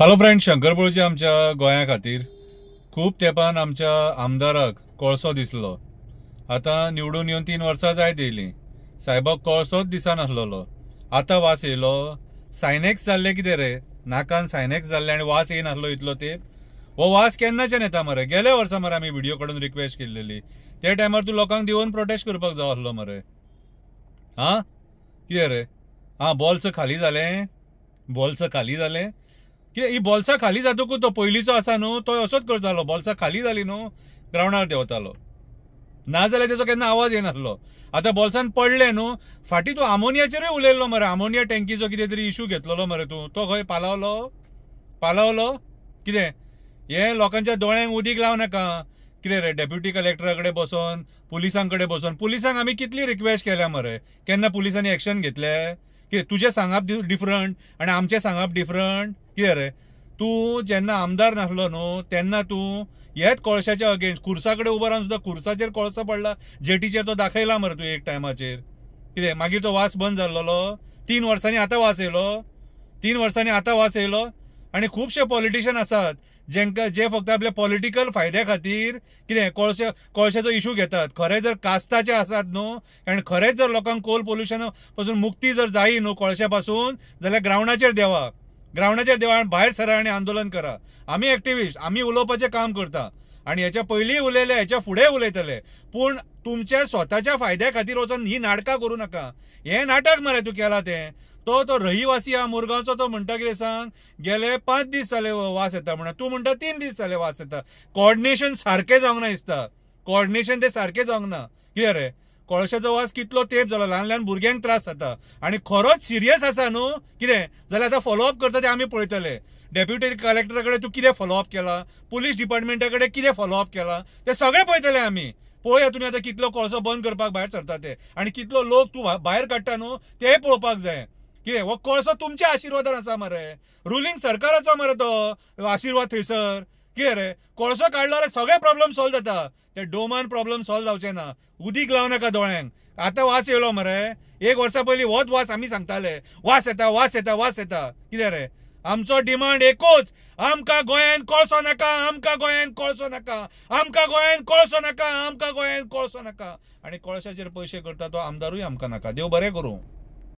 Hello friend, शंकरपूरच्या आमच्या गोंया खातीर खूब तेंपान आमच्या आमदाराक कोळसो दिसलो। आता निवडून येवन 3 वर्सां जायत येयली, साहेबाक कोळसोच दिसनासलो। आता वास येयलो। सायनेक्स जाल्ले कितें रे, नाकान सायनेक्स जाल्ले आनी वास येयनासलो इतलो तेंप। हो वास केन्नाच्यान येता मरे? गेल्या वर्सा मरे आमी व्हिडिओ काडून रिक्वेस्ट केल्लेली, त्या टायमार तूं लोकांक दिवन प्रोटेस्ट करपाक जाय आसलो मरे। कितें रे? बॉल्स खाली जाले कितें? ही बॉल्सां खाली जातकूच तो पयलींचो आसा न्हू, तो असोच करतालो। बॉल्सां खाली जाली न्हू, ग्रावंडार देंवतालो, नाजाल्यार तेजो केन्ना आवाज येनासलो। आता बॉल्सान पडले न्हू, फाटीं तूं आमोनियाचेरूय उलयल्लो मरे। आमोनिया टँकीचो कितें तरी इशू घेतलोलो मरे तूं, तो खंय पालवलो कितें? हे लोकांच्या दोळ्यांक उदीक लाव नाका कितें रे? डेप्युटी कलेक्टरा कडेन बसोन, पुलिसां कडेन बसोन, पुलिसांक आमी कितली रिक्वेस्ट केल्या मरे, केन्ना पुलिसांनी एक्शन घेतले? कितें तुजें सांगप डिफरंट आनी आमचें सांगप डिफरंट? कितें रे? तूं जेन्ना आमदार नासलो न्हू, तेन्ना तूं हेच कोळशाच्या अगेन्स्ट खुर्सा कडेन उबो रावन सुद्दां खुर्साचेर कोळसो पडला जेटीचेर तो दाखयला मरे तूं एक टायमाचेर। कितें मागीर तो वास बंद जाल्लो? 3 वर्सांनी आतां वास येयलो। आनी खुबशे पॉलिटिशियन आसात जे फक्त आपल्या पॉलिटिकल फायद्या खातीर कितें कोळशाचो इशू घेतात। खरे जर कास्ताचे आसात न्हू, आनी खरेंच जर लोकांक कोल पोल्युशना पासून मुक्ती जर जायी न्हू कोळशा पासून, जाल्यार ग्रावंडाचेर देवा आनी भायर सरा आनी आंदोलन करा। आमी एक्टिविस्ट, आमी उलोवपाचें काम करता आनी हेच्या पयलीं उलयले, हेच्या फुडें उलयतले, पूण तुमच्या स्वताच्या फायद्या खातीर वचून ही नाटकां करूं नाका। हें नाटक मरे तूं केलां तें। तो रहिवासी आहा मुरगांवचो, तो म्हणटा कितें सांग, गेले 5 दीस जाले वास येता म्हणून, तूं म्हणटा 3 दीस जाले वास येता। कोऑर्डिनेशन सारकें जावंक ना दिसता, सारकें जावंक ना। कितें रे? कोळशाचो वास कितलो तेंप जालो, ल्हान ल्हान भुरग्यांक त्रास जाता आनी खरोच सिरियस आसा न्हू कितें जाल्यार आतां फॉलोअप करता ते आमी पळयतले। डेप्युटी कलेक्टरा कडेन तूं कितें फॉलोअप केला, पुलीस डिपार्टमेंटा कडेन कितें फॉलोअप केला, ते सगळें पळयतले आमी। पळोवया तुमी आतां कितलो कोळसो बंद करपाक भायर सरता ते, आनी कितलो लोक तूं भायर काडटा न्हू तेंय पळोवपाक जाय। कितें हो कोळसो तुमच्या आशिर्वादान आसा मरे, रुलींग सरकाराचो मरे तो आशिर्वाद थंयसर। कितें रे? कोळसो काडलो जाल्यार सगळे प्रॉब्लेम सॉल्व जाता, ते डोमान प्रॉब्लेम सॉल्व जावचे ना। उदीक लाव नाका दोळ्यांक। आतां वास येयलो मरे, 1 वर्सा पयलीं होच वास आमी सांगताले, वास येता। कितें रे? आमचो डिमांड एकूच, आमकां गोंयान कोळसो नाका। आनी कोळशाचेर पयशे करता तो आमदारूय आमकां नाका। देव बरें करूं।